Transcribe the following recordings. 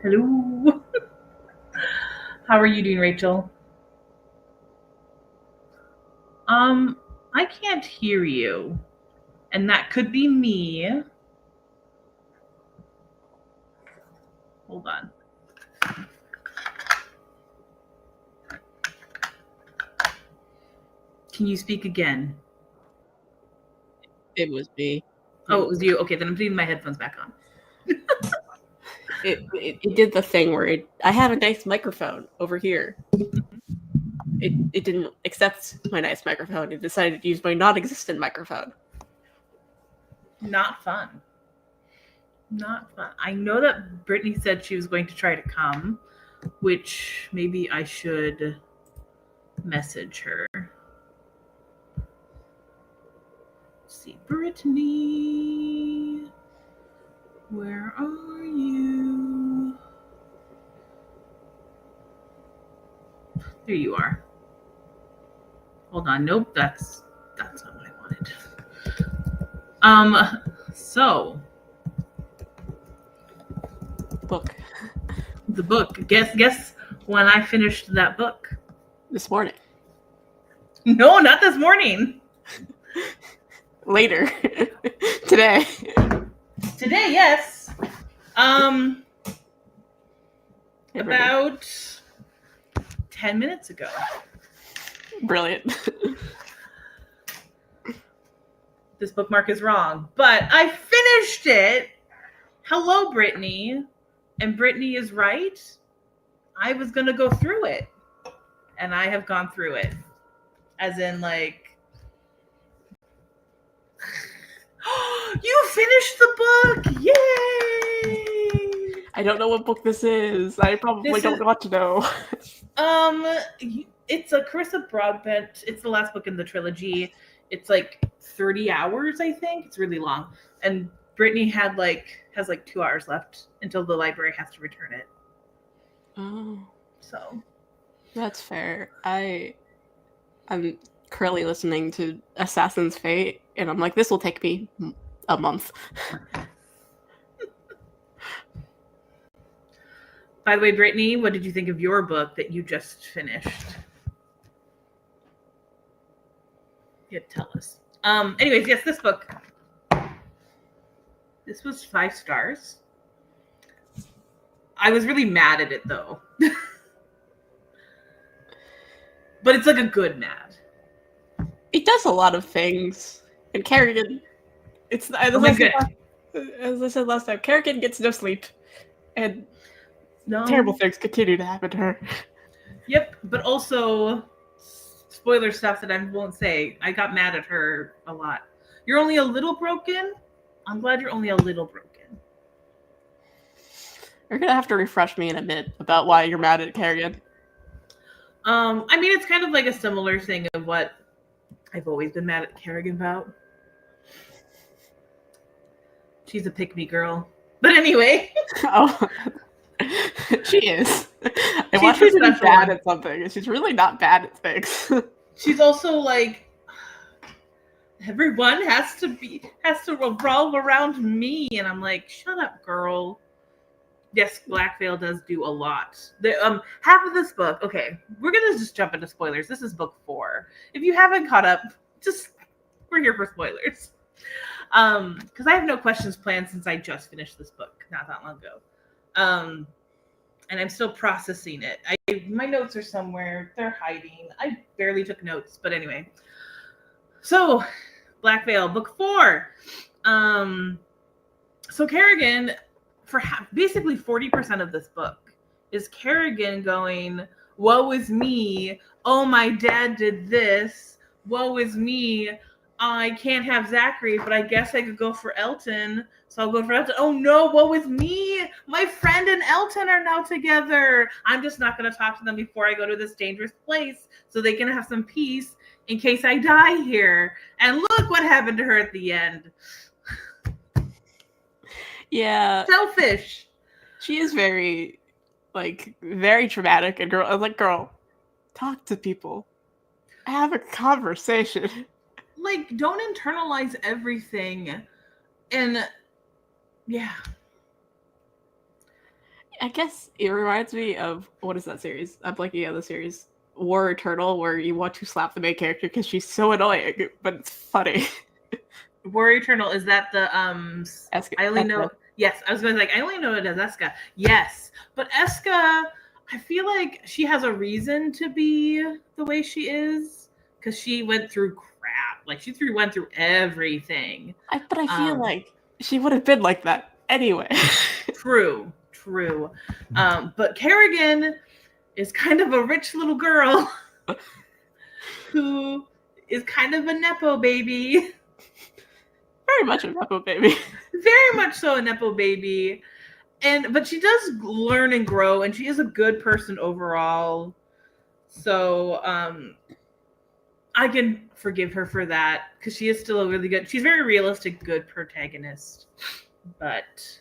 Hello. How are you doing, Rachel? Um, I can't hear you. And that could be me. Hold on. Can you speak again? It was me. Oh, it was you. Okay, then I'm putting my headphones back on. It did the thing where I have a nice microphone over here. It didn't accept my nice microphone. It decided to use my non-existent microphone. Not fun. Not fun. I know that Brittany said she was going to try to come, which maybe I should message her. Let's see, Brittany, where are you? There you are. Hold on. Nope, that's not what I wanted. So Book the book. Guess when I finished that book. this morning. No, not this morning. Later. Today. Today, yes. About 10 minutes ago. Brilliant. This bookmark is wrong, but I finished it. Hello, Brittany. And Brittany is right. I was going to go through it. And I have gone through it. As in, like, you finished the book! Yay! I don't know what book this is. I probably don't want to know. It's a Carissa Broadbent. It's the last book in the trilogy. It's like 30 hours, I think. It's really long. And Brittany has like 2 hours left until the library has to return it. Oh. So That's fair. I'm currently listening to Assassin's Fate, and I'm like, this will take me a month. By the way, Brittany, what did you think of your book that you just finished? Yeah, tell us. Anyways, yes, this book. This was 5 stars. I was really mad at it though. But it's like a good mad. It does a lot of things. And Kerrigan, as I said last time, Kerrigan gets no sleep. And terrible things continue to happen to her. Yep, but also spoiler stuff that I won't say. I got mad at her a lot. You're only a little broken? I'm glad you're only a little broken. You're gonna have to refresh me in a bit about why you're mad at Kerrigan. I mean, it's kind of like a similar thing of what I've always been mad at Kerrigan about. She's a pick-me girl. But anyway. Oh, she is. I want her to be bad at something, and she's really not bad at things. She's also like, everyone has to revolve around me, and I'm like, shut up, girl. Yes, Blackveil does do a lot. Half of this book, okay, we're gonna just jump into spoilers. This is book 4. If you haven't caught up, we're here for spoilers. Because I have no questions planned since I just finished this book not that long ago. And I'm still processing it. My notes are somewhere. They're hiding. I barely took notes, but anyway. So, Blackveil, book 4. So Kerrigan, for basically 40% of this book, is Kerrigan going, woe is me. Oh, my dad did this. Woe is me. I can't have Zachary, but I guess I could go for Elton. So I'll go for Elton. Oh no, woe is me. My friend and Elton are now together. I'm just not going to talk to them before I go to this dangerous place so they can have some peace in case I die here. And look what happened to her at the end. Yeah. Selfish. She is very traumatic. And I was like, girl, talk to people. Have a conversation. Like, don't internalize everything. And yeah. I guess it reminds me of, what is that series? I'm blanking on the series. War Eternal, where you want to slap the main character because she's so annoying, but it's funny. Warrior Eternal, is that the I only know. Yes, I was going to I only know it as Eska. Yes, but Eska, I feel like she has a reason to be the way she is because she went through crap. Like she went through everything. But I feel like she would have been like that anyway. True. But Kerrigan is kind of a rich little girl who is kind of a Nepo baby. Very much a Nepo baby. Very much so a Nepo baby. But she does learn and grow, and she is a good person overall. So I can forgive her for that because she is still a really good. She's a very realistic, good protagonist. But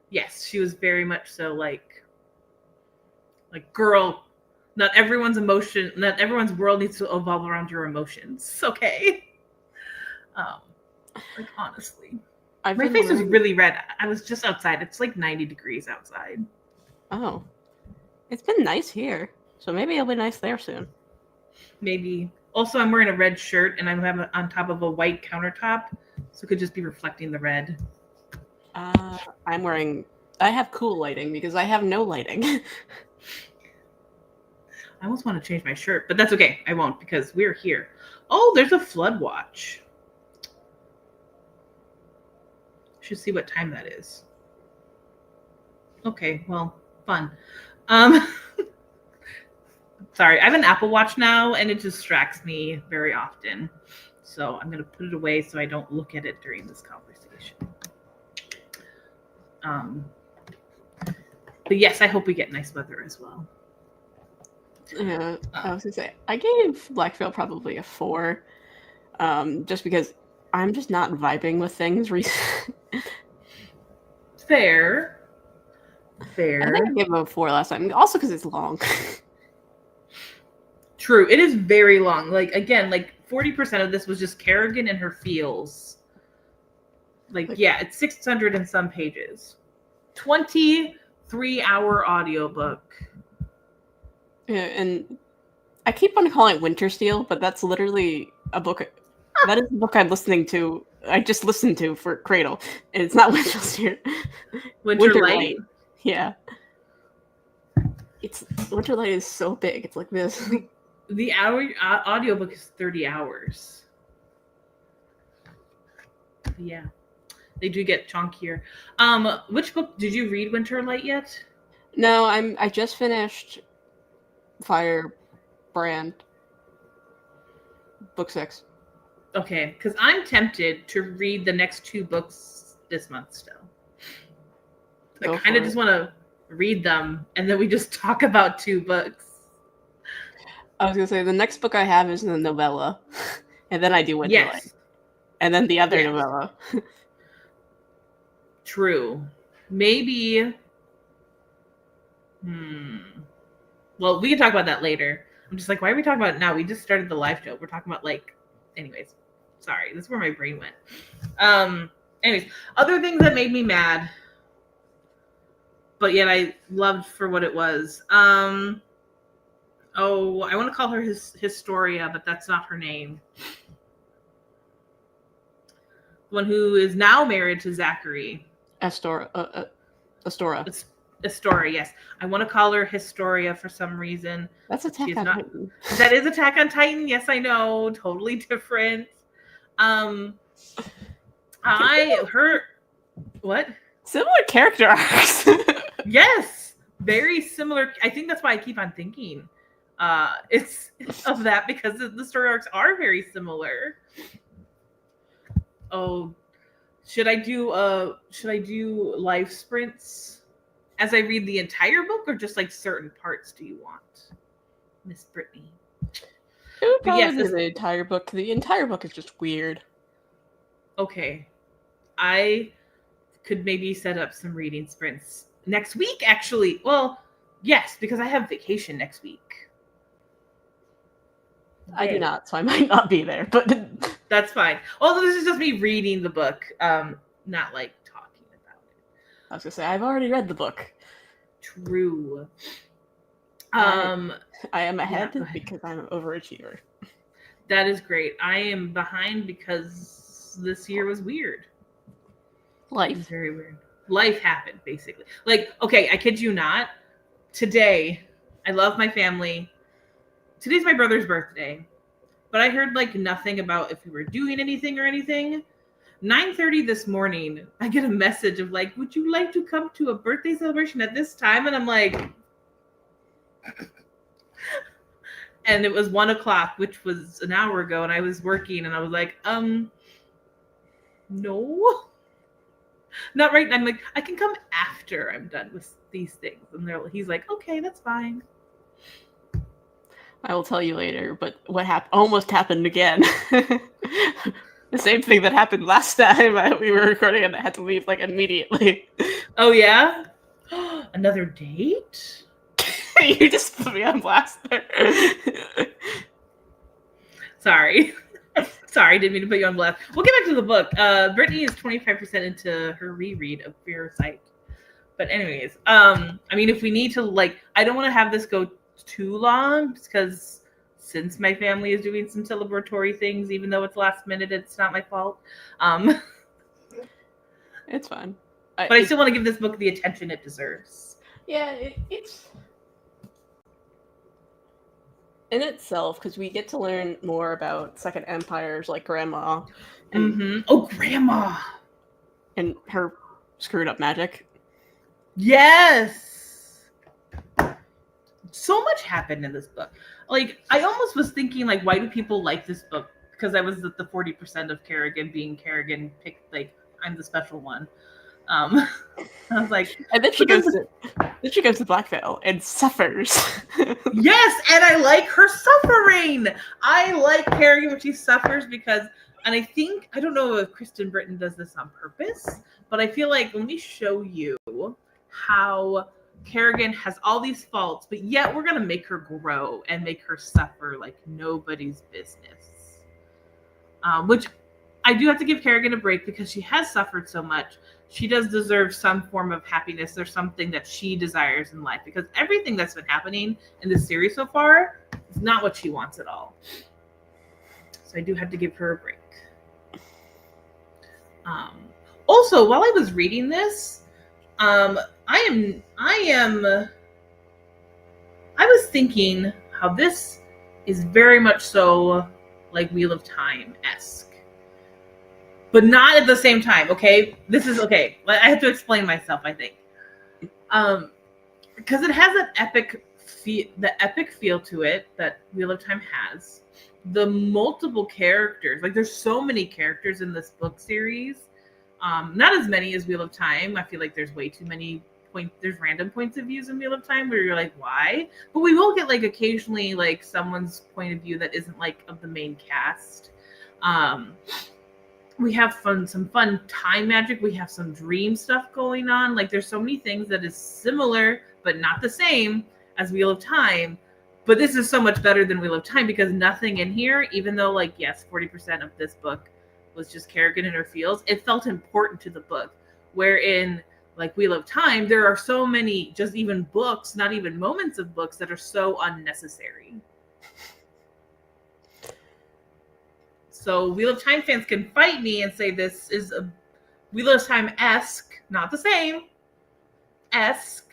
yes, she was very much so like girl. Not everyone's world needs to evolve around your emotions. Okay. Like honestly. My face is really red. I was just outside. It's like 90 degrees outside. Oh. It's been nice here. So maybe it'll be nice there soon. Maybe. Also, I'm wearing a red shirt and I'm having on top of a white countertop. So it could just be reflecting the red. I have cool lighting because I have no lighting. I almost want to change my shirt, but that's okay. I won't because we're here. Oh, there's a flood watch. Should see what time that is. Okay, well, fun. Sorry, I have an Apple Watch now and it distracts me very often. So I'm going to put it away so I don't look at it during this conversation. But yes, I hope we get nice weather as well. Yeah, I was going to say, I gave Blackveil probably a 4, just because I'm just not vibing with things recently. Fair. I think I gave him a 4 last time, also because it's long. True, it is very long. Like again, 40% of this was just Kerrigan and her feels. Yeah, it's 600 and some pages. 23-hour audiobook. Yeah, and I keep on calling it Winter Steel, but that's literally a book. That is the book I'm listening to. I just listened to for Cradle, and it's not Winter Steel. Winter Light. Yeah. Winter Light is so big. It's like this. The audiobook is 30 hours. Yeah. They do get chunkier. Which book did you read Winter Light yet? No, I just finished Firebrand book 6. Okay, because I'm tempted to read the next 2 books this month still. I kind of just want to read them, and then we just talk about 2 books. I was going to say, the next book I have is the novella, and then I do Winter Light. And then the other novella. True. Maybe... Well, we can talk about that later. I'm just like, why are we talking about it now? We just started the live show. We're talking about anyways. Sorry, this is where my brain went. Anyways, other things that made me mad, but yet I loved for what it was. I want to call her Historia, but that's not her name. The one who is now married to Zachary. Astora. Astoria, yes. I want to call her Historia for some reason. That's Attack on Titan. That is Attack on Titan. Yes, I know. Totally different. What? Similar character arcs. Yes, very similar. I think that's why I keep on thinking it's of that because the story arcs are very similar. Oh, should I do life sprints as I read the entire book, or just certain parts do you want, Miss Brittany? It would probably be the entire book. The entire book is just weird. Okay. I could maybe set up some reading sprints next week, actually. Well, yes, because I have vacation next week. I do not, so I might not be there, but... That's fine. Well, this is just me reading the book, not talking about it. I was going to say, I've already read the book. True. I am ahead because I'm an overachiever. That is great. I am behind because this year was weird. Life. It was very weird. Life happened, basically. Like, okay, I kid you not. Today, I love my family. Today's my brother's birthday. But I heard like nothing about if we were doing anything or anything. 9:30 this morning, I get a message of like, would you like to come to a birthday celebration at this time? And I'm like, and it was 1:00, which was an hour ago, and I was working, and I was like, no, not right now. I'm like, I can come after I'm done with these things. And he's like, okay, that's fine. I will tell you later, but what almost happened again. The same thing that happened last time we were recording and I had to leave like immediately. Oh yeah? Another date? You just put me on blast there. Sorry. Sorry, didn't mean to put you on blast. We'll get back to the book. Brittany is 25% into her reread of Fear Sight. But anyways, I mean, if we need to, like, I don't want to have this go too long because since my family is doing some celebratory things, even though it's last minute, it's not my fault. It's fine. But I still want to give this book the attention it deserves. Yeah, it's in itself, because we get to learn more about Second Empires, like Grandma. And, Oh, Grandma! And her screwed up magic. Yes! So much happened in this book. Like, I almost was thinking, like, why do people like this book? Because I was at the 40% of Kerrigan being Kerrigan picked, like, I'm the special one. I was like, and then she goes to Blackveil and suffers. Yes, and I like her suffering. I like Kerrigan when she suffers because, and I think, I don't know if Kristen Britton does this on purpose, but I feel like let me show you how Kerrigan has all these faults, but yet we're gonna make her grow and make her suffer like nobody's business. Which I do have to give Kerrigan a break because she has suffered so much. She does deserve some form of happiness. There's something that she desires in life because everything that's been happening in this series so far is not what she wants at all. So I do have to give her a break. Also, while I was reading this, I was thinking how this is very much so like Wheel of Time-esque. But not at the same time, okay? This is okay. I have to explain myself, I think. Because it has an epic feel to it that Wheel of Time has. The multiple characters, like there's so many characters in this book series. Not as many as Wheel of Time. I feel like there's way too many there's random points of views in Wheel of Time where you're like, why? But we will get like occasionally like someone's point of view that isn't like of the main cast. We have some fun time magic. We have some dream stuff going on. Like there's so many things that is similar but not the same as Wheel of Time. But this is so much better than Wheel of Time because nothing in here, even though like yes, 40% of this book was just Kerrigan and her feels, it felt important to the book. Wherein like Wheel of Time, there are so many just even books, not even moments of books that are so unnecessary. So Wheel of Time fans can fight me and say this is a Wheel of Time-esque, not the same, esque,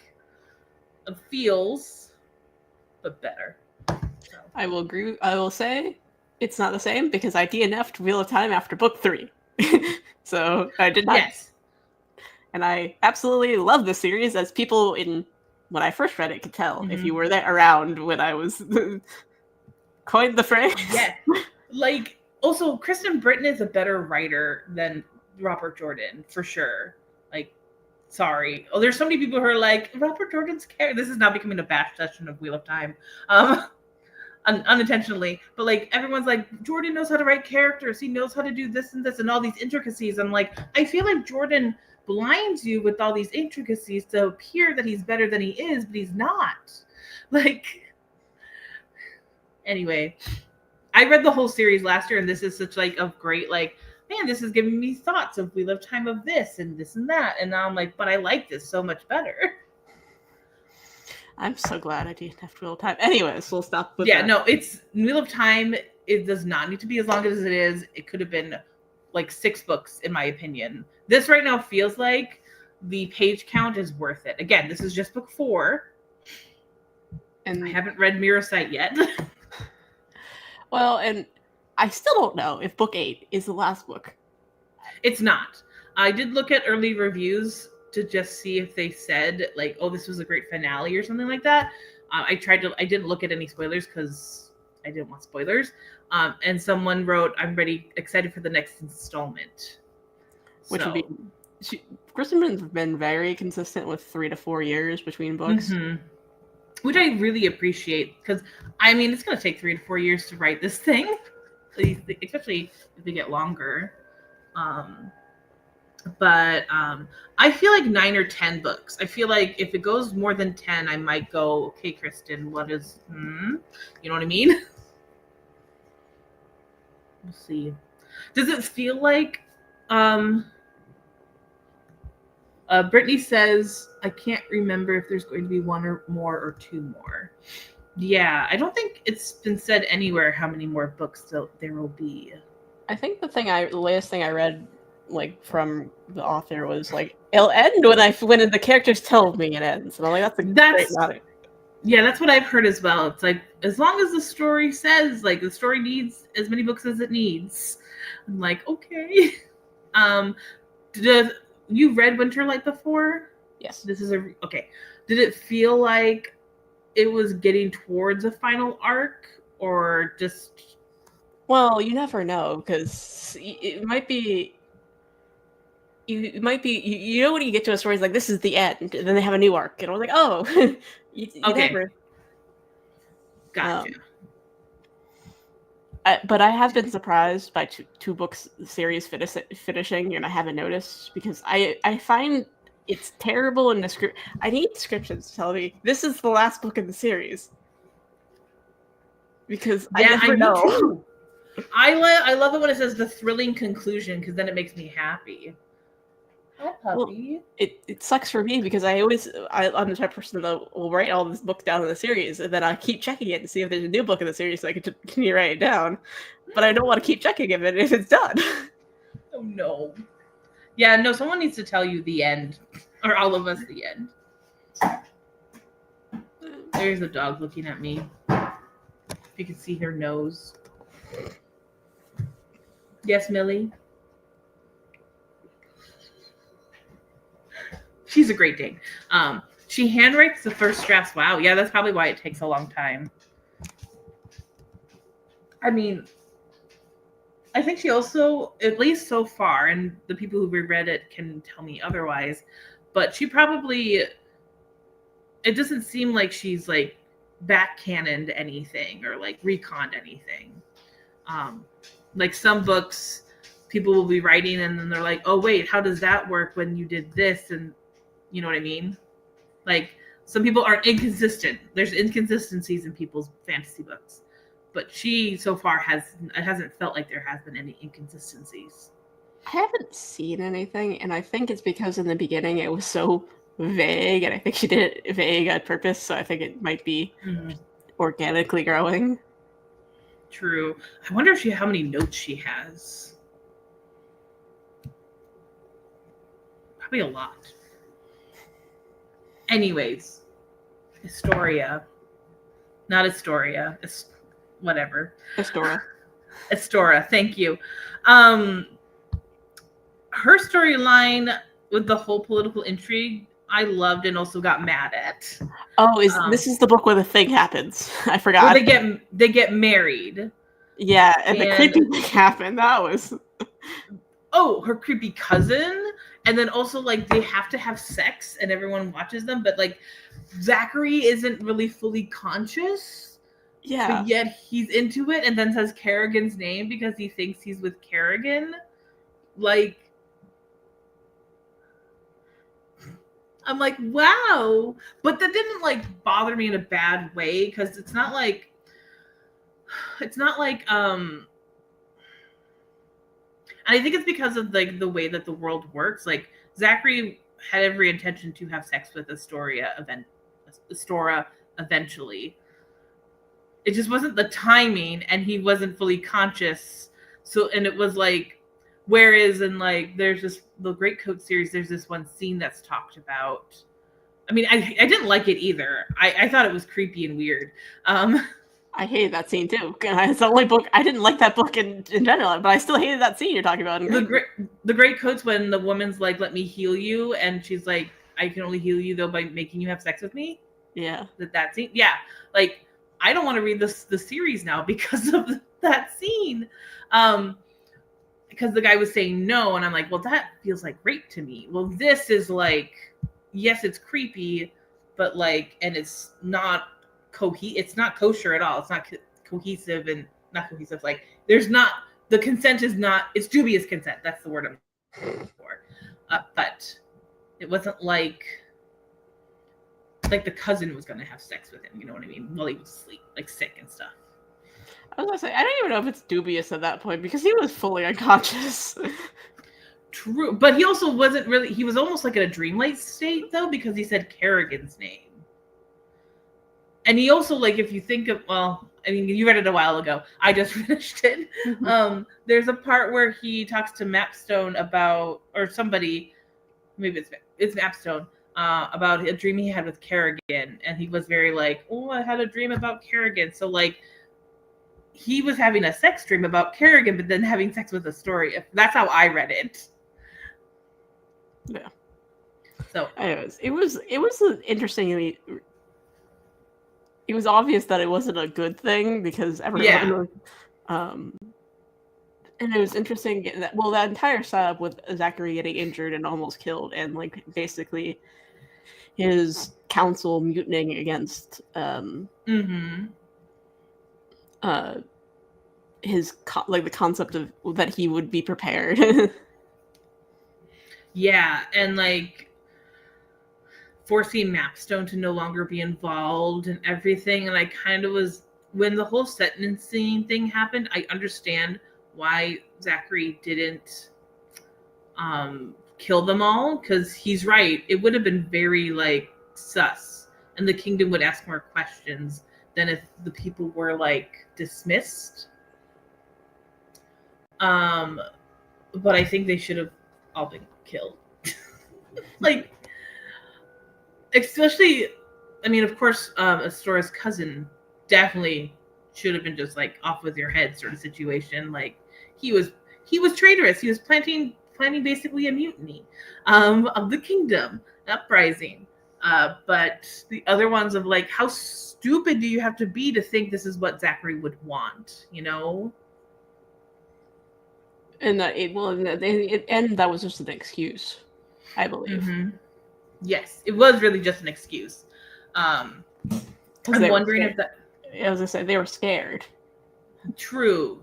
of feels, but better. So. I will agree. I will say it's not the same because I DNF'd Wheel of Time after book 3. So I did not. Yes. And I absolutely love this series, as people when I first read it could tell, if you were there around when I was coined the phrase. Yeah. Like, also, Kristen Britton is a better writer than Robert Jordan, for sure. Like, sorry. Oh, there's so many people who are like, Robert Jordan's character. This is now becoming a bash session of Wheel of Time. Unintentionally. But, like, everyone's like, Jordan knows how to write characters. He knows how to do this and this and all these intricacies. I'm like, I feel like Jordan blinds you with all these intricacies to appear that he's better than he is, but he's not. Like, anyway. I read the whole series last year, and this is such like a great, like, man, this is giving me thoughts of Wheel of Time of this and that. And now I'm like, but I like this so much better. I'm so glad I didn't have Wheel of Time. Anyways, we'll stop with that. no, it's Wheel of Time. It does not need to be as long as it is. It could have been like 6 books, in my opinion. This right now feels like the page count is worth it. Again, this is just book 4. And I haven't read Mirror Sight yet. Well, and I still don't know if book 8 is the last book. It's not. I did look at early reviews to just see if they said like, oh, this was a great finale or something like that. I didn't look at any spoilers because I didn't want spoilers. And someone wrote, I'm excited for the next installment. Which would be, Kristen's been very consistent with 3 to 4 years between books. Mm-hmm. Which I really appreciate, because I mean, it's going to take 3 to 4 years to write this thing, especially if they get longer. But I feel like 9 or 10 books. I feel like if it goes more than 10, I might go, okay, Kristen, what is, you know what I mean? Let's see. Does it feel like, Brittany says, I can't remember if there's going to be 1 or more or 2 more. Yeah, I don't think it's been said anywhere how many more books there will be. I think the latest thing I read, like, from the author was like, it'll end when the characters tell me it ends. And I'm like, that's great. Yeah, that's what I've heard as well. It's like, as long as the story says, like, the story needs as many books as it needs. I'm like, okay. You read Winterlight before? Yes. Okay. Did it feel like it was getting towards a final arc, or just? Well, you never know, because it might be. You might be. You know when you get to a story, it's like, this is the end, and then they have a new arc, and I was like, oh, you okay. Never. Gotcha. But I have been surprised by two books series finishing, and I haven't noticed, because I find it's terrible in the I need descriptions to tell me this is the last book in the series, because I never know. Too. I love it when it says the thrilling conclusion, because then it makes me happy. Hi, puppy. Well, it sucks for me, because I'm the type of person that will write all this book down in the series, and then I keep checking it to see if there's a new book in the series, so I can continue write it down. But I don't want to keep checking if it's done. Oh no. Yeah, no, someone needs to tell you the end, or all of us the end. There's a dog looking at me. You can see her nose. Yes, Millie? She's a Great Dane. She handwrites the first drafts. Wow. Yeah, that's probably why it takes a long time. I mean, I think she also, at least so far, and the people who've read it can tell me otherwise, but she probably, it doesn't seem like she's like backcannoned anything or like reconned anything. Like some books, people will be writing and then they're like, oh wait, how does that work when you did this? And you know what I mean? Like, some people aren't inconsistent. There's inconsistencies in people's fantasy books. But she, so far, hasn't felt like there has been any inconsistencies. I haven't seen anything, and I think it's because in the beginning it was so vague, and I think she did it vague on purpose, so I think it might be organically growing. True. I wonder how many notes she has. Probably a lot. Anyways, Astoria. Not Astoria. Whatever. Astora, thank you. Her storyline with the whole political intrigue, I loved and also got mad at. Oh, this is the book where the thing happens? I forgot. Where they get married. Yeah, and the creepy thing happened. That was. Oh, her creepy cousin. And then also, like, they have to have sex and everyone watches them. But, like, Zachary isn't really fully conscious. Yeah. But yet he's into it and then says Kerrigan's name because he thinks he's with Kerrigan. Like, I'm like, wow. But that didn't, like, bother me in a bad way because it's not like, and I think it's because of like the way that the world works. Like, Zachary had every intention to have sex with Astoria Astora eventually. It just wasn't the timing, and he wasn't fully conscious. So, and it was like, whereas in like, there's this, the Great Coat series, there's this one scene that's talked about. I mean, I didn't like it either. I thought it was creepy and weird. I hated that scene too. It's the only book I didn't like that book in general, but I still hated that scene you're talking about. The Great Coat's when the woman's like, "Let me heal you," and she's like, "I can only heal you though by making you have sex with me." Yeah. That scene. Yeah. Like, I don't want to read the series now because of that scene. Because the guy was saying no, and I'm like, well, that feels like rape to me. Well, this is like, yes, it's creepy, but like, and it's not it's not kosher at all. It's not cohesive and not cohesive. Like, there's not, the consent is not, it's dubious consent. That's the word I'm looking for. But it wasn't like the cousin was going to have sex with him. You know what I mean? While he was asleep, like sick and stuff. I was gonna say, I don't even know if it's dubious at that point because he was fully unconscious. True, but he also wasn't really, he was almost like in a dreamlike state though, because he said Kerrigan's name. And he also, like, if you think of, well, I mean, you read it a while ago. I just finished it. There's a part where he talks to Mapstone about, or somebody, maybe it's Mapstone, about a dream he had with Kerrigan. And he was very like, oh, I had a dream about Kerrigan. So, like, he was having a sex dream about Kerrigan, but then having sex with a story. That's how I read it. Yeah. So, anyways, it was interestingly. It was obvious that it wasn't a good thing because everyone was, and it was interesting that, well, that entire setup with Zachary getting injured and almost killed, and like basically his council mutinying against his like the concept of that he would be prepared. Yeah, and like forcing Mapstone to no longer be involved and everything. And I kind of was, when the whole sentencing thing happened, I understand why Zachary didn't kill them all, because he's right. It would have been very like sus, and the kingdom would ask more questions than if the people were like dismissed. But I think they should have all been killed. Like, especially, I mean, of course, Astora's cousin definitely should have been just like off with your head sort of situation. Like, he was traitorous. He was planning basically a mutiny of the kingdom, uprising. But the other ones of like, how stupid do you have to be to think this is what Zachary would want, you know? And that that was just an excuse, I believe. Mm-hmm. Yes, it was really just an excuse. I'm wondering if that. As I said, they were scared. True.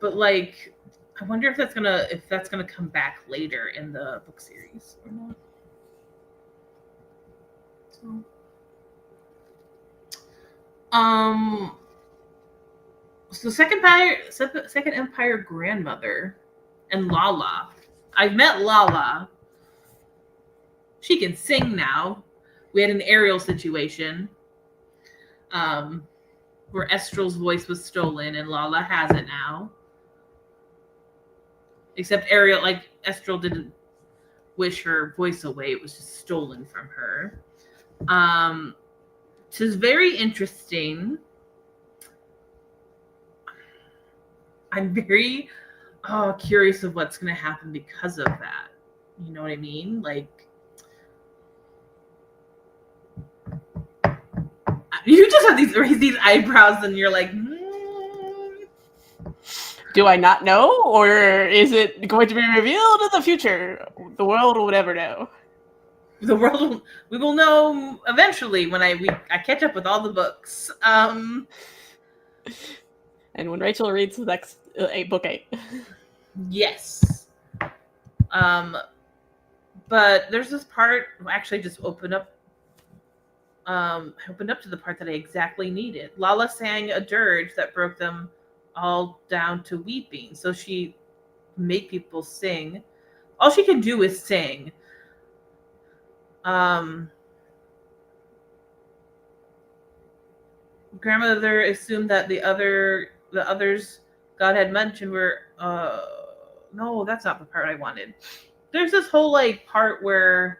But like, I wonder if that's gonna come back later in the book series or not. So Second Empire grandmother and Lala. I've met Lala. She can sing now. We had an Ariel situation where Estrel's voice was stolen, and Lala has it now. Except Ariel, like, Estrel didn't wish her voice away. It was just stolen from her. This is very interesting. I'm very curious of what's going to happen because of that. You know what I mean? Like, you just have raise these eyebrows and you're like, Do I not know? Or is it going to be revealed in the future? The world will never know. We will know eventually when I catch up with all the books. And when Rachel reads the next book 8. Yes. But there's this part, actually just opened up to the part that I exactly needed. Lala sang a dirge that broke them all down to weeping. So she made people sing. All she can do is sing. grandmother assumed that the others God had mentioned were no, that's not the part I wanted. There's this whole like part where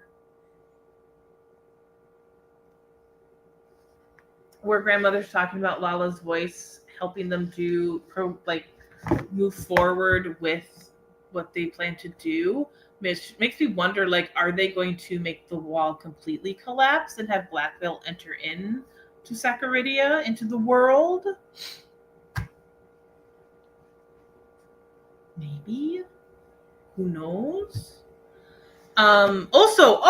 grandmother's talking about Lala's voice helping them move forward with what they plan to do. Makes me wonder, like, are they going to make the wall completely collapse and have Blackveil enter in to Sacaridia, into the world? Maybe. Who knows? Also,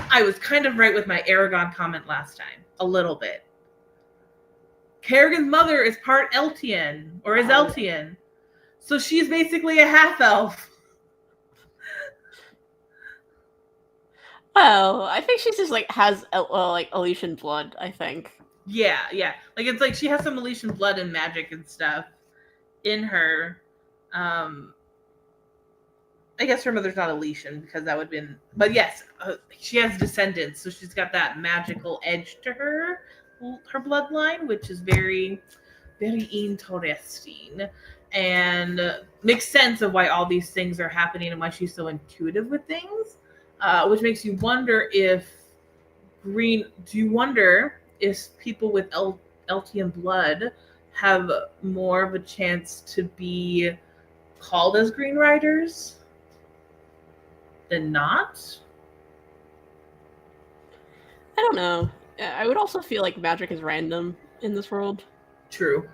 I was kind of right with my Aragon comment last time. A little bit. Kerrigan's mother is part Eltian, or is Eltian. So she's basically a half-elf. Well, I think she's just like has like Elysian blood, I think. Yeah. Like it's like she has some Elysian blood and magic and stuff in her. I guess her mother's not Elysian because that would have been, but yes, she has descendants, so she's got that magical edge to her bloodline, which is very, very interesting, and makes sense of why all these things are happening and why she's so intuitive with things, which makes you wonder if people with Eltian blood have more of a chance to be called as Green Riders than not? I don't know. I would also feel like magic is random in this world. True.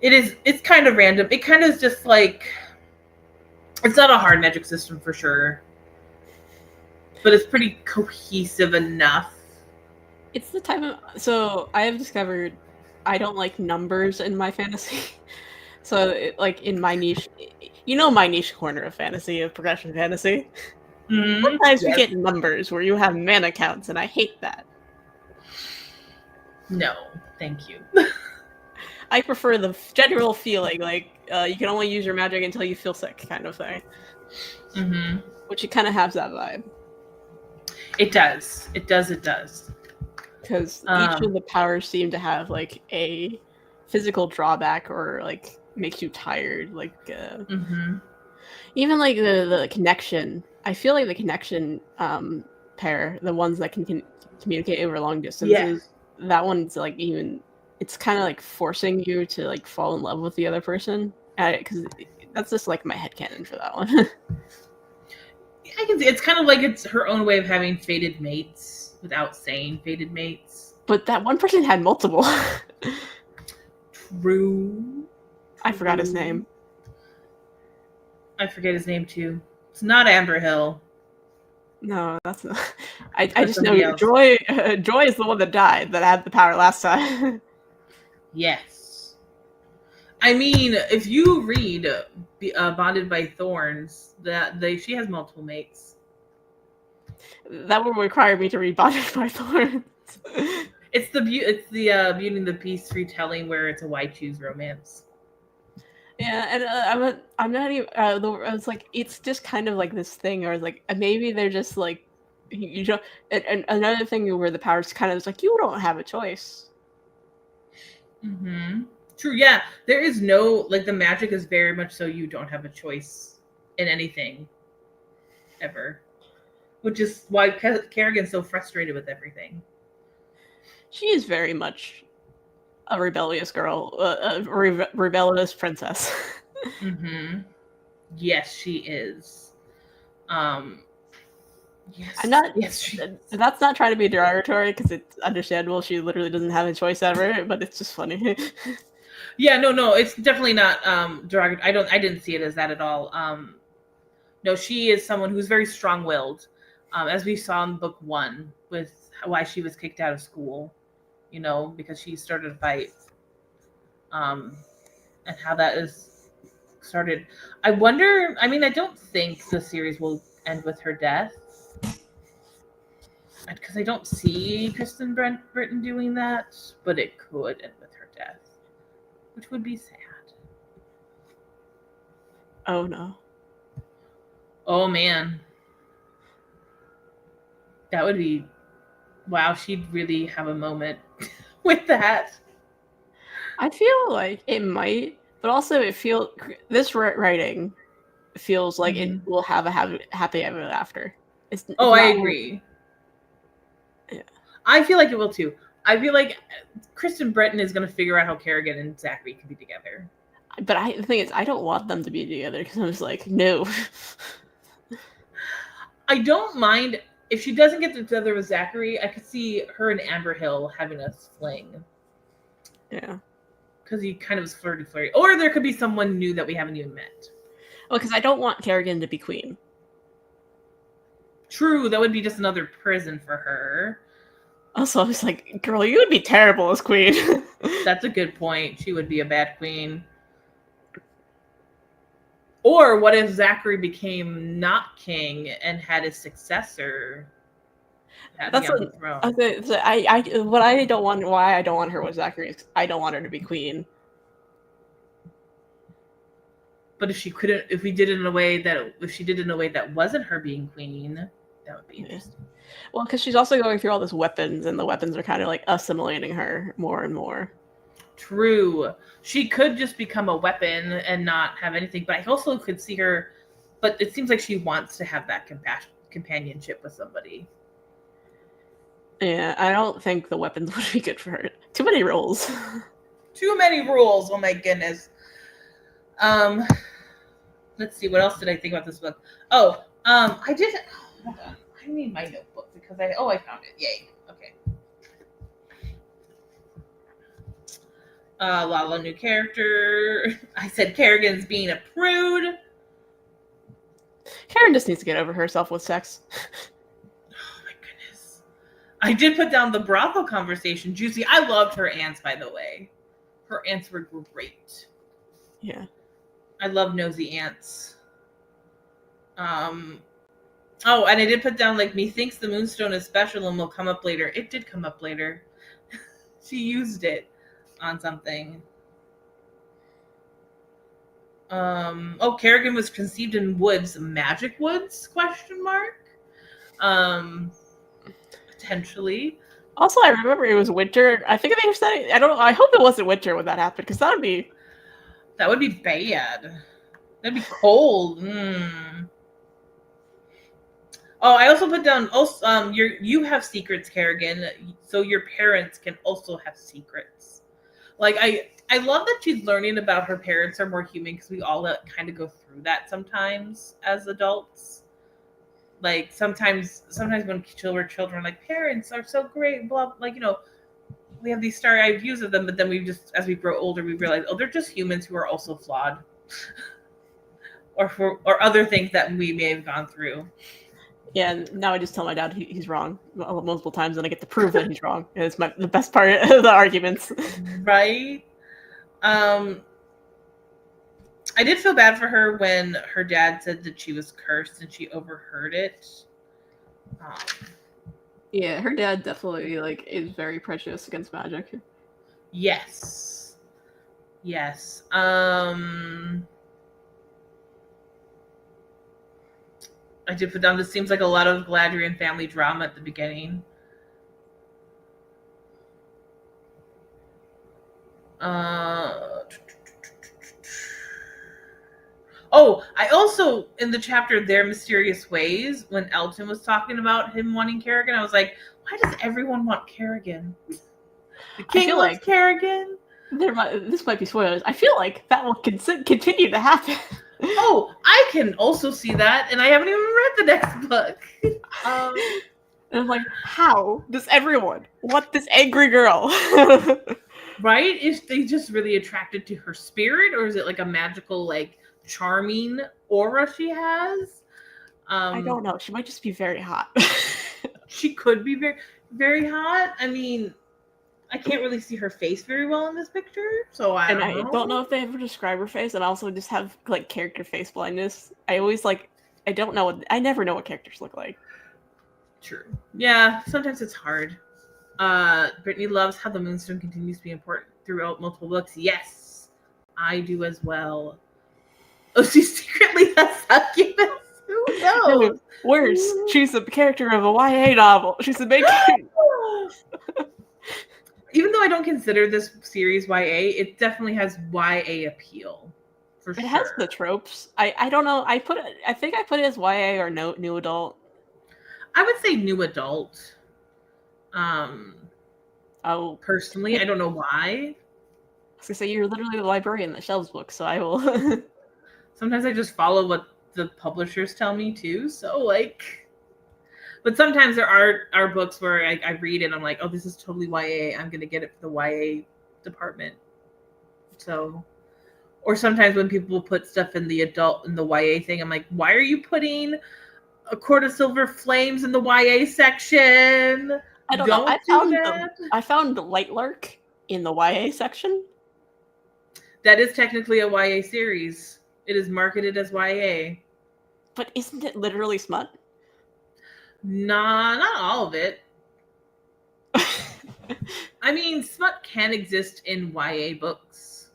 It is. It's kind of random. It kind of is just like, it's not a hard magic system for sure, but it's pretty cohesive enough. It's the type of, so I have discovered I don't like numbers in my fantasy. So like in my niche, my niche corner of fantasy, of progression fantasy. Mm-hmm. Sometimes we get numbers where you have mana counts, and I hate that. No, thank you. I prefer the general feeling, like you can only use your magic until you feel sick, kind of thing. Mm-hmm. Which it kind of has that vibe. It does. Because each of the powers seem to have like a physical drawback or like makes you tired. Like even like the connection. I feel like the connection pair, the ones that can communicate over long distances, that one's like even. It's kind of like forcing you to like fall in love with the other person. Because that's just like my headcanon for that one. I can see it's kind of like it's her own way of having fated mates without saying fated mates. But that one person had multiple. True. I forgot his name. I forget his name too. It's not Amber Hill. No, that's not. I just know else. Joy is the one that died that had the power last time. Yes. I mean, if you read Bonded by Thorns, she has multiple mates. That would require me to read Bonded by Thorns. It's the Beauty and the Beast retelling where it's a why choose romance. Yeah, and I'm not even. I was like, it's just kind of like this thing, or like maybe they're just like, you know. And another thing where the powers kind of is like, you don't have a choice. Mm-hmm. True. Yeah, there is no like the magic is very much so you don't have a choice in anything, ever, which is why Kerrigan's so frustrated with everything. She is very much a rebellious girl, a rebellious princess. Mm-hmm. Yes, she is. Yes. I'm not. Yes, that's not trying to be derogatory because it's understandable. She literally doesn't have a choice ever, but it's just funny. Yeah, no, it's definitely not derogatory. I didn't see it as that at all. No, she is someone who's very strong-willed, as we saw in book 1 with why she was kicked out of school. Because she started a fight, and how that is started. I wonder. I mean, I don't think the series will end with her death, because I don't see Kristen Britton doing that, but it could end with her death, which would be sad. Oh no. Oh man. That would be Wow, she'd really have a moment with that. I feel like it might, but also this writing feels like it will have a happy ever after. It's I not, agree. Yeah. I feel like it will too. I feel like Kristen Breton is going to figure out how Kerrigan and Zachary can be together. But the thing is, I don't want them to be together because I'm just like, no. I don't mind if she doesn't get together with Zachary. I could see her and Amber Hill having a fling. Yeah. Because he kind of was flirty. Or there could be someone new that we haven't even met. Well, because I don't want Kerrigan to be queen. True, that would be just another prison for her. Also, I was like, girl, you would be terrible as queen. That's a good point. She would be a bad queen. Or what if Zachary became not king and had his successor That's on the throne? Why I don't want her with Zachary is I don't want her to be queen. But if she did it in a way that wasn't her being queen, that would be interesting. Well, because she's also going through all these weapons, and the weapons are kind of like assimilating her more and more. True. She could just become a weapon and not have anything, but I also could see her, but it seems like she wants to have that companionship with somebody. Yeah, I don't think the weapons would be good for her. Too many rules. Too many rules. Oh my goodness. Let's see. What else did I think about this book? Oh, I did. Hold on. I need my notebook because I found it. Yay. Okay. Lala, new character. I said Kerrigan's being a prude. Karen just needs to get over herself with sex. Oh my goodness. I did put down the brothel conversation. Juicy. I loved her aunts, by the way. Her aunts were great. Yeah. I love nosy aunts. Oh, and I did put down, like, methinks the moonstone is special and will come up later. It did come up later. She used it on something. Kerrigan was conceived in woods. Magic woods? ? Potentially. Also, I remember it was winter. I think they were saying, I don't know. I hope it wasn't winter when that happened, because that would be bad. That'd be cold. Oh, I also put down you have secrets, Kerrigan, so your parents can also have secrets. Like I love that she's learning about her parents are more human because we all kind of go through that sometimes as adults. Like sometimes when children like parents are so great, blah, like, we have these starry-eyed views of them, but then we just, as we grow older, we realize, they're just humans who are also flawed, or other things that we may have gone through. Yeah, and now I just tell my dad he's wrong multiple times, and I get to prove that he's wrong. And it's the best part of the arguments. Right? I did feel bad for her when her dad said that she was cursed and she overheard it. Yeah, her dad definitely is very prejudiced against magic. Yes. I did put down, this seems like a lot of Galadriel family drama at the beginning. I also, in the chapter Their Mysterious Ways, when Elton was talking about him wanting Kerrigan, I was like, why does everyone want Kerrigan? The king wants Kerrigan? This might be spoilers. I feel like that will continue to happen. Oh, I can also see that, and I haven't even read the next book. And I'm like, how does everyone want this angry girl? Right? Is they just really attracted to her spirit, or is it like a magical, like, charming aura she has? I don't know. She might just be very hot. She could be very, very hot. I mean, I can't really see her face very well in this picture, so I don't know if they ever describe her face, and I also just have character face blindness. I always I never know what characters look like. True. Yeah, sometimes it's hard. Brittany loves how the moonstone continues to be important throughout multiple books. Yes, I do as well. Oh, she secretly has succubus. Who knows? No, worse, she's a character of a YA novel. She's the main character. even though I don't consider this series YA, it definitely has YA appeal. For it has the tropes. I don't know. I think I put it as YA or new adult. I would say new adult. Oh, personally, I don't know why. I was gonna say you're literally the librarian that shelves books, so I will. Sometimes I just follow what the publishers tell me too. So like, but sometimes there are books where I read it and I'm like, oh, this is totally YA. I'm gonna get it for the YA department. So, or sometimes when people put stuff in the YA thing, I'm like, why are you putting A Court of Silver Flames in the YA section? I don't know. That. I found Light Lark in the YA section. That is technically a YA series. It is marketed as YA. But isn't it literally smut? Nah, not all of it. I mean, smut can exist in YA books.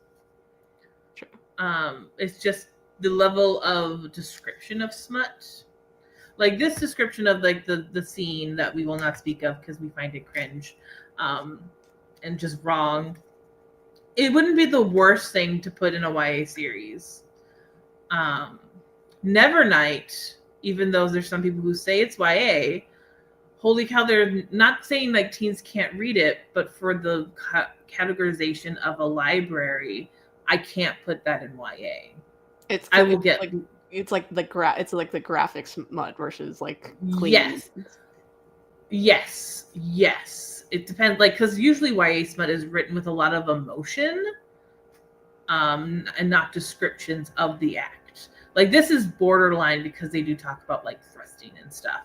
True. It's just the level of description of smut. Like this description of like the scene that we will not speak of because we find it cringe, and just wrong. It wouldn't be the worst thing to put in a YA series. Nevernight, even though there's some people who say it's YA, holy cow, they're not saying like teens can't read it, but for the categorization of a library, I can't put that in YA. I will get like it's like the graphic smut versus like clean. Yes. It depends, like, because usually YA smut is written with a lot of emotion, and not descriptions of the act. Like this is borderline because they do talk about like thrusting and stuff.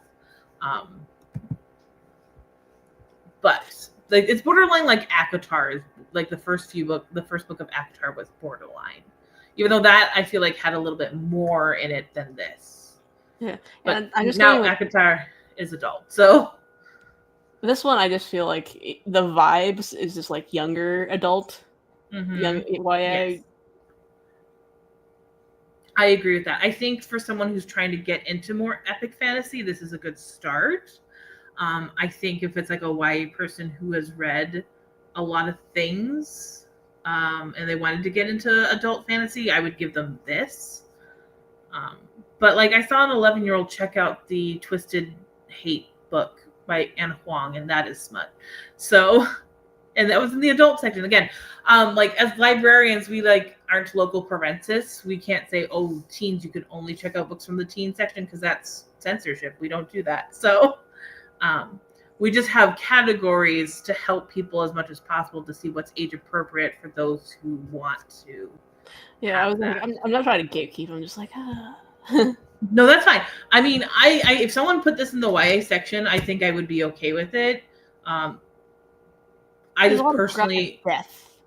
But like it's borderline like ACOTAR is like the first book of ACOTAR was borderline. Even though that I feel like had a little bit more in it than this. Yeah. But and I just now ACOTAR is adult. So this one I just feel like the vibes is just like younger adult. Young YA. Yes. I agree with that. I think for someone who's trying to get into more epic fantasy, this is a good start. I think if it's like a YA person who has read a lot of things, and they wanted to get into adult fantasy, I would give them this. But like I saw an 11-year-old check out the Twisted Hate book by Anne Huang, and that is smut. So, and that was in the adult section. Again, like as librarians, we like aren't local parentis. We can't say, oh, teens, you could only check out books from the teen section because that's censorship. We don't do that. So we just have categories to help people as much as possible to see what's age appropriate for those who want to. Yeah, I was like, I'm not trying to gatekeep. I'm just like, No, that's fine. I mean, I if someone put this in the YA section, I think I would be okay with it. I just personally death.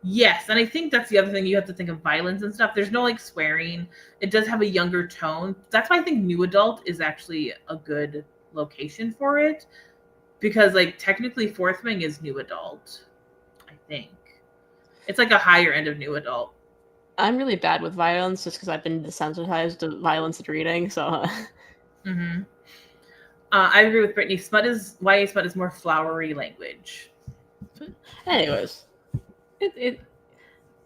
Yes, and I think that's the other thing. You have to think of violence and stuff. There's no like swearing. It does have a younger tone. That's why I think new adult is actually a good location for it, because like technically Fourth Wing is new adult. I think it's like a higher end of new adult. I'm really bad with violence just because I've been desensitized to violence in reading. So, I agree with Brittany. YA smut is more flowery language. Anyways,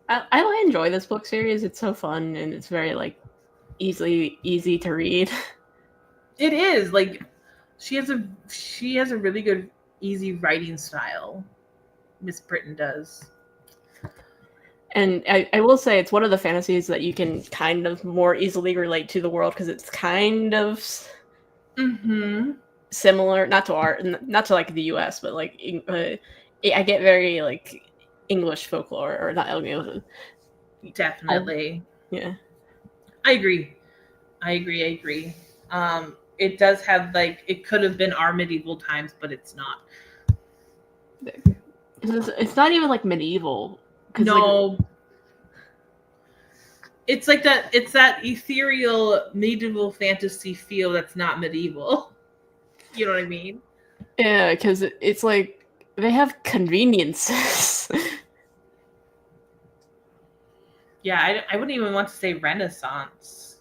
I enjoy this book series. It's so fun and it's very like easy to read. It is like she has a really good easy writing style. Miss Britton does. And I will say it's one of the fantasies that you can kind of more easily relate to the world because it's kind of similar, not to like the US, but like I get very like English folklore or not English. Definitely. Yeah. I agree. It does have like it could have been our medieval times, but it's not. It's not even like medieval. No. Like, it's like that. It's that ethereal medieval fantasy feel that's not medieval. You know what I mean? Yeah, because it's like they have conveniences. Yeah, I wouldn't even want to say Renaissance.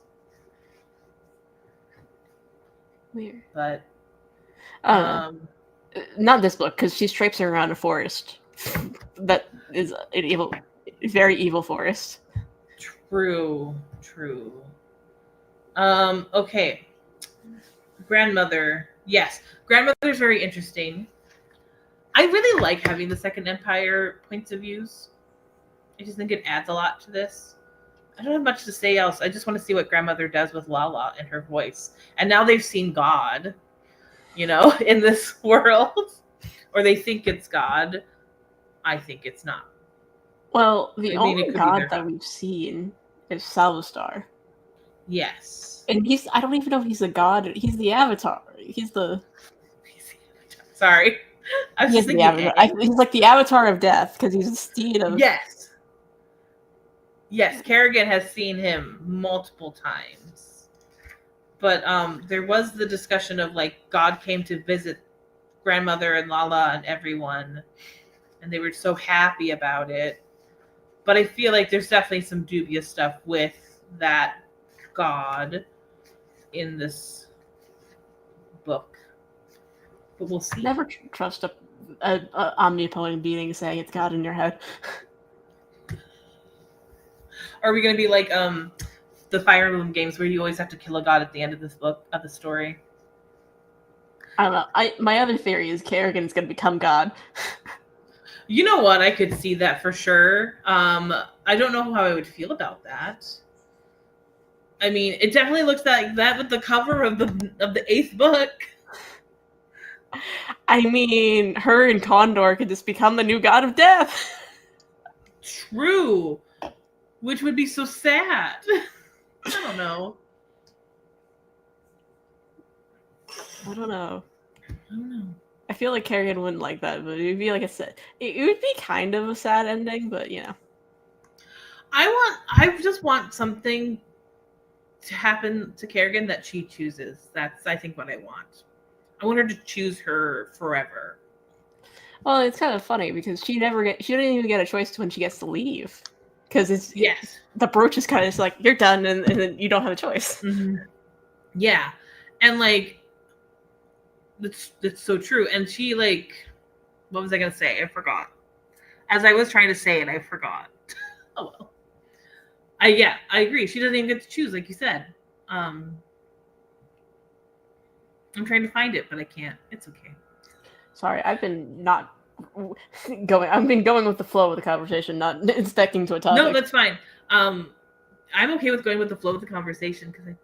Weird. But not this book because she's traipsing around a forest that is an very evil forest. True. Okay. Grandmother. Yes. Grandmother's very interesting. I really like having the Second Empire points of views. I just think it adds a lot to this. I don't have much to say else. I just want to see what Grandmother does with Lala and her voice. And now they've seen God, in this world. Or they think it's God. I think it's not. Well, the only God that we've seen is Salvastar. Yes. And I don't even know if he's a god. He's the Avatar. He's the Sorry. I was just thinking he's like the Avatar of death because he's a steed of... Yes, Kerrigan has seen him multiple times. But there was the discussion of God came to visit Grandmother and Lala and everyone, and they were so happy about it. But I feel like there's definitely some dubious stuff with that God in this book. But we'll see. Never trust a omnipotent being saying it's God in your head. Are we going to be like the Fire Emblem games where you always have to kill a god at the end of this book, of the story? I don't know. My other theory is Kerrigan's going to become God. You know what? I could see that for sure. I don't know how I would feel about that. I mean, it definitely looks like that with the cover of the 8th book. I mean, her and Condor could just become the new god of death. True. Which would be so sad. I don't know. I don't know. I feel like Kerrigan wouldn't like that, but it would be like it would be kind of a sad ending, but I just want something to happen to Kerrigan that she chooses. That's, I think, what I want. I want her to choose her forever. Well, it's kind of funny because she doesn't even get a choice when she gets to leave. Because the brooch is kind of just like, you're done, and then you don't have a choice. Mm-hmm. Yeah. And that's so true. And she what was I gonna say? I forgot. As I was trying to say it, I forgot. Oh well. I agree. She doesn't even get to choose, like you said. I'm trying to find it, but I can't. It's okay. Sorry, I've been going with the flow of the conversation, not sticking to a topic. No, that's fine. I'm okay with going with the flow of the conversation because I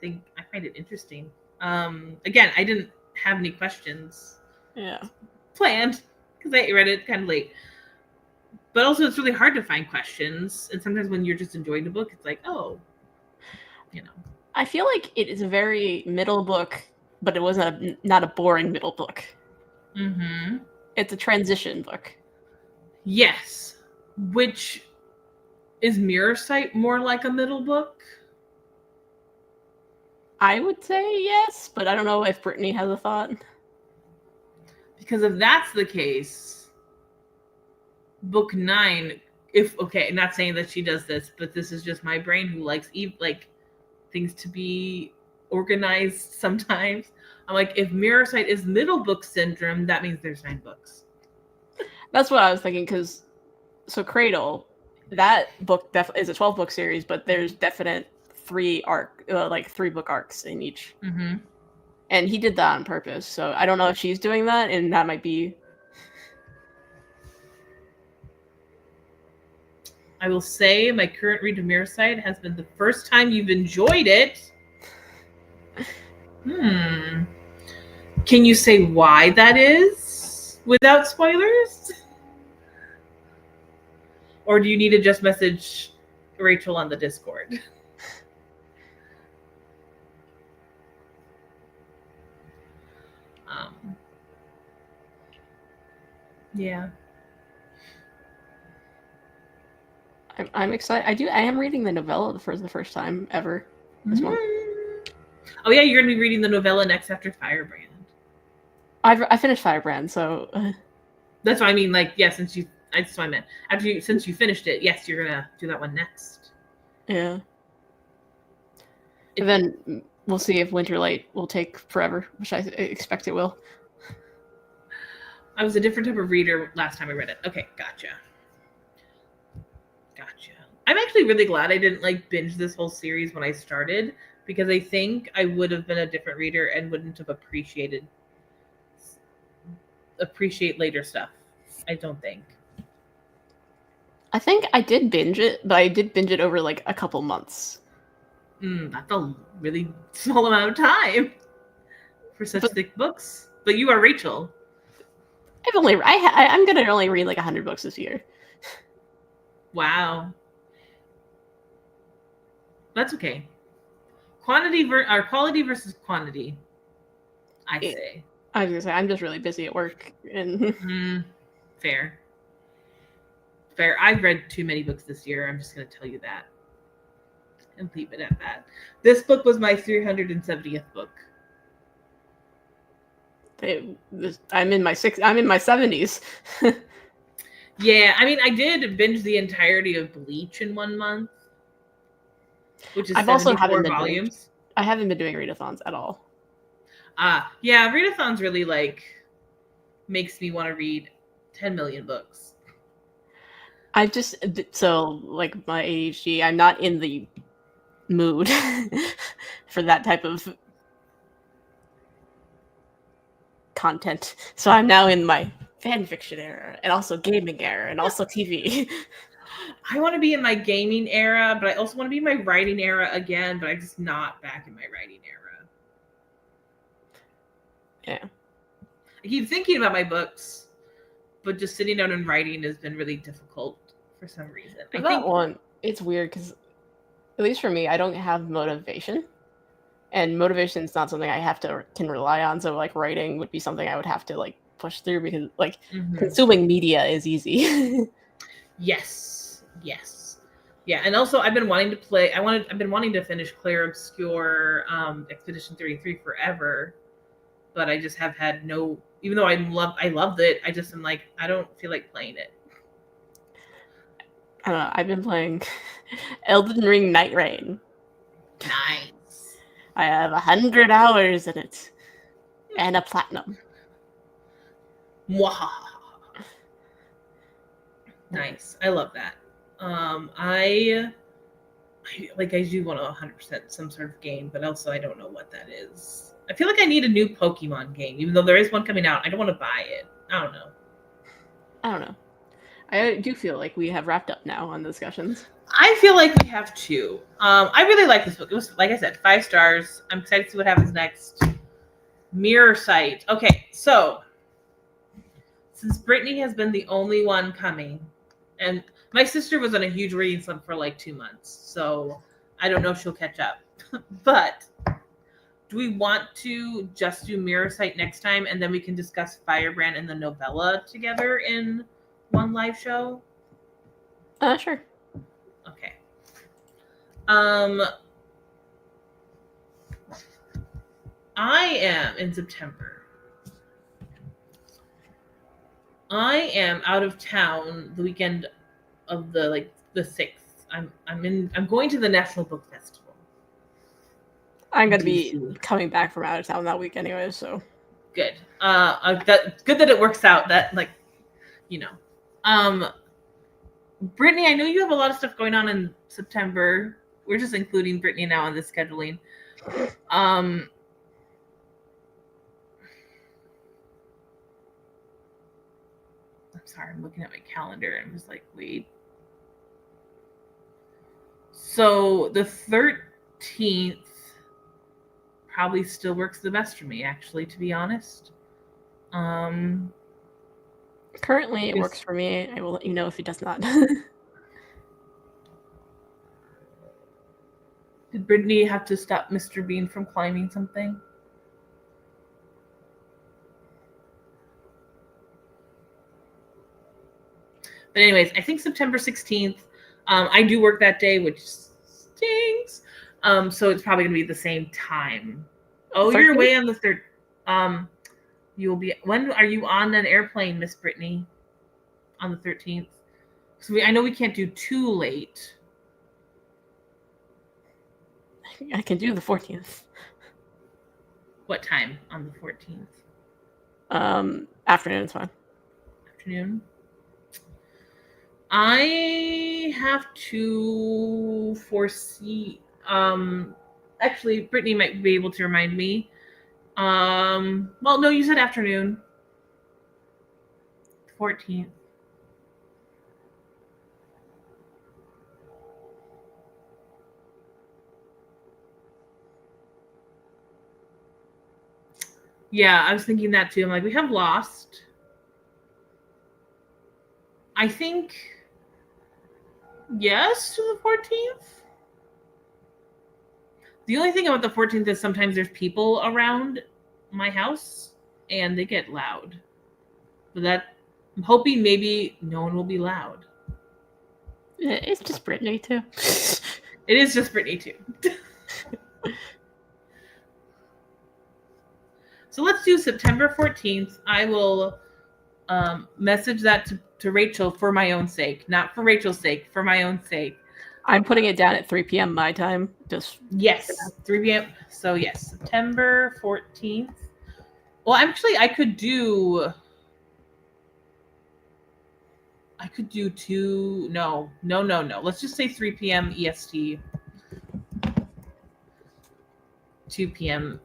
find it interesting. Again, I didn't have any questions planned because I read it kind of late. But also, it's really hard to find questions, and sometimes when you're just enjoying the book, it's like, oh, I feel like it is a very middle book, but it wasn't not a boring middle book. Mm-hmm. It's a transition book. Yes, which is Mirror Sight more like a middle book? I would say yes, but I don't know if Brittany has a thought. Because if that's the case, book 9, not saying that she does this, but this is just my brain who likes things to be organized sometimes. I'm like, if Mirror Sight is middle book syndrome, that means there's 9 books. That's what I was thinking, because Cradle, that book is a 12-book series, but there's definite 3 book arcs in each. Mm-hmm. And he did that on purpose, so I don't know if she's doing that, and that might be... I will say my current read of Mirror Sight has been the first time you've enjoyed it. Can you say why that is without spoilers? Or do you need to just message Rachel on the Discord? Yeah. I'm excited. I am reading the novella for the first time ever this month. Oh yeah, you're gonna be reading the novella next after Firebrand. I finished Firebrand, so that's what I mean. That's what I meant. Since you finished it, yes, you're gonna do that one next. Yeah. And then we'll see if Winterlight will take forever, which I expect it will. I was a different type of reader last time I read it. Okay, gotcha. I'm actually really glad I didn't like binge this whole series when I started, because I think I would have been a different reader and wouldn't have appreciate later stuff. I don't think. I think I did binge it, but I did binge it over like a couple months. That's a really small amount of time for such thick books. But you are Rachel. I'm gonna only read like 100 books this year. Wow. That's okay. Quality versus quantity, I say. I was gonna say, I'm just really busy at work. And Fair. I've read too many books this year. I'm just going to tell you that. And leave it at that. This book was my 370th book. I'm in my 70s. Yeah, I mean, I did binge the entirety of Bleach in 1 month, which is 74 volumes. I haven't been doing readathons at all. Yeah, readathons really makes me want to read 10 million books. My ADHD, I'm not in the mood for that type of content. So I'm now in my fan fiction era, and also gaming era, and also TV. I want to be in my gaming era, but I also want to be in my writing era again, but I'm just not back in my writing era. Yeah. I keep thinking about my books, but just sitting down and writing has been really difficult for some reason. It's weird because, at least for me, I don't have motivation. And motivation is not something I can rely on. So like writing would be something I would have to like push through, because like consuming media is easy. Yes. Yeah, and also I've been wanting to play. I've been wanting to finish Claire Obscure Expedition 33 forever, but I just have had no. Even though I loved it, I just am like, I don't feel like playing it. I don't know. I've been playing Elden Ring Night Rain. Nice. I have 100 hours in it, and a platinum. Nice. I love that. I do want to 100% some sort of game, but also I don't know what that is. I feel like I need a new Pokemon game, even though there is one coming out. I don't want to buy it. I don't know. I do feel like we have wrapped up now on the discussions. I feel like we have too. I really like this book. It was, like I said, 5 stars. I'm excited to see what happens next. Mirror Sight. Okay, so since Brittany has been the only one coming, and my sister was on a huge reading slump for like 2 months, so I don't know if she'll catch up. But do we want to just do Mirror Sight next time, and then we can discuss Firebrand and the novella together in one live show? Sure. Okay. I am in September. I am out of town the weekend of the 6th. I'm going to the National Book Festival. I'm gonna be coming back from out of town that week anyway, so good. Good that it works out. That Brittany, I know you have a lot of stuff going on in September. We're just including Brittany now on the scheduling. I'm sorry, I'm looking at my calendar and I'm just like, wait. So the 13th probably still works the best for me, actually, to be honest. Currently, it works for me. I will let you know if it does not. Did Brittany have to stop Mr. Bean from climbing something? But anyways, I think September 16th. I do work that day, which stinks. So it's probably going to be the same time. Oh, 13th? You're away on the 3rd. You'll be. When are you on an airplane, Miss Brittany? On the 13th. So I know we can't do too late. I can do the 14th. What time on the 14th? Afternoon is fine. afternoon. I have to foresee. Actually, Brittany might be able to remind me. Well, no, you said afternoon. 14th. Yeah, I was thinking that too. I'm like, we have Lost. I think yes to the 14th. The only thing about the 14th is sometimes there's people around my house and they get loud. But that I'm hoping maybe no one will be loud. It's just Brittany too. It is just Brittany too. So let's do September 14th. I will message that to Rachel for my own sake. Not for Rachel's sake, for my own sake. I'm putting it down at 3 p.m. my time. Yes, 3 p.m. So yes, September 14th. Well, actually, I could do two. No. Let's just say 3 p.m. EST, 2 p.m.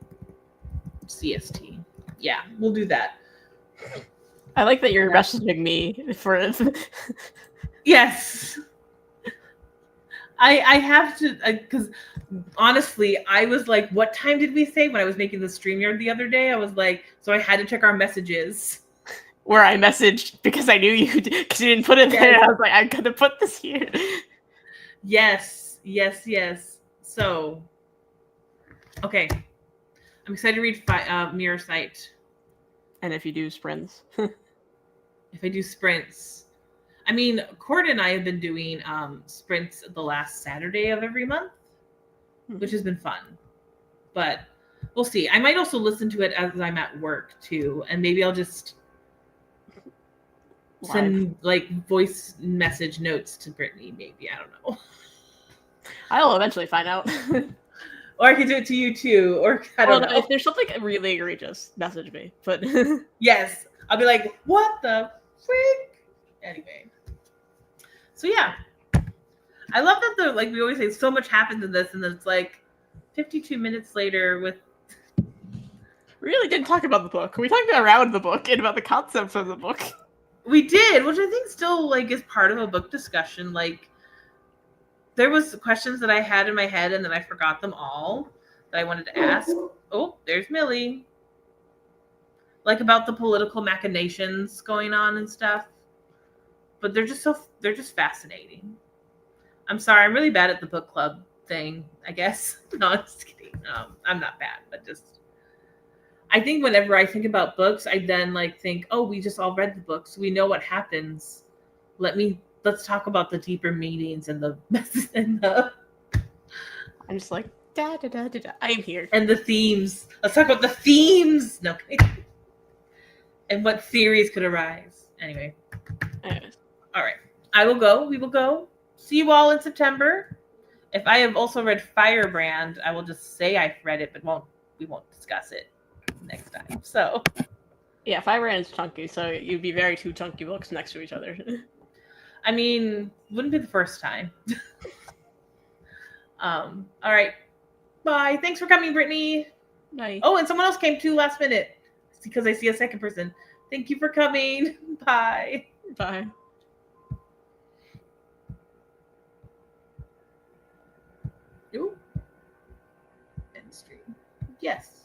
CST. Yeah, we'll do that. I like that you're messaging me for it. Yes. I have to, because honestly, I was like, what time did we say when I was making the StreamYard the other day? I was like, so I had to check our messages. Where I messaged because I knew you because you didn't put it there. I was like, I'm gonna put this here. Yes. So, okay, I'm excited to read Mirror Sight. And if you do sprints, if I do sprints, I mean, Cord and I have been doing sprints the last Saturday of every month, which has been fun. But we'll see. I might also listen to it as I'm at work too, and maybe I'll just send like voice message notes to Brittany. Maybe, I don't know. I'll eventually find out. Or I could do it to you too. Or I don't know. If there's something really egregious, message me. But yes, I'll be like, what the freak? Anyway. So yeah. I love that we always say so much happens in this, and then it's like 52 minutes later with. We really didn't talk about the book. We talked around the book and about the concepts of the book. We did, which I think still like is part of a book discussion. Like, there was questions that I had in my head, and then I forgot them all that I wanted to ask. Oh, there's Millie. Like about the political machinations going on and stuff. But they're just fascinating. I'm sorry, I'm really bad at the book club thing, I guess. No, I'm just kidding. I'm not bad, but just I think whenever I think about books, I then like think, oh, we just all read the books. We know what happens. Let's talk about the deeper meanings and the I'm just like da da da da da. I am here. And the themes. Let's talk about the themes. No. And what theories could arise. Anyway. Anyways. All right. I will go. We will go. See you all in September. If I have also read Firebrand, I will just say I've read it, but we won't discuss it next time. So yeah, Firebrand is chunky, so you'd be very two chunky books next to each other. I mean, wouldn't be the first time. All right. Bye. Thanks for coming, Brittany. Bye. Oh, and someone else came too last minute because I see a second person. Thank you for coming. Bye. Bye. Ooh. End stream. Yes.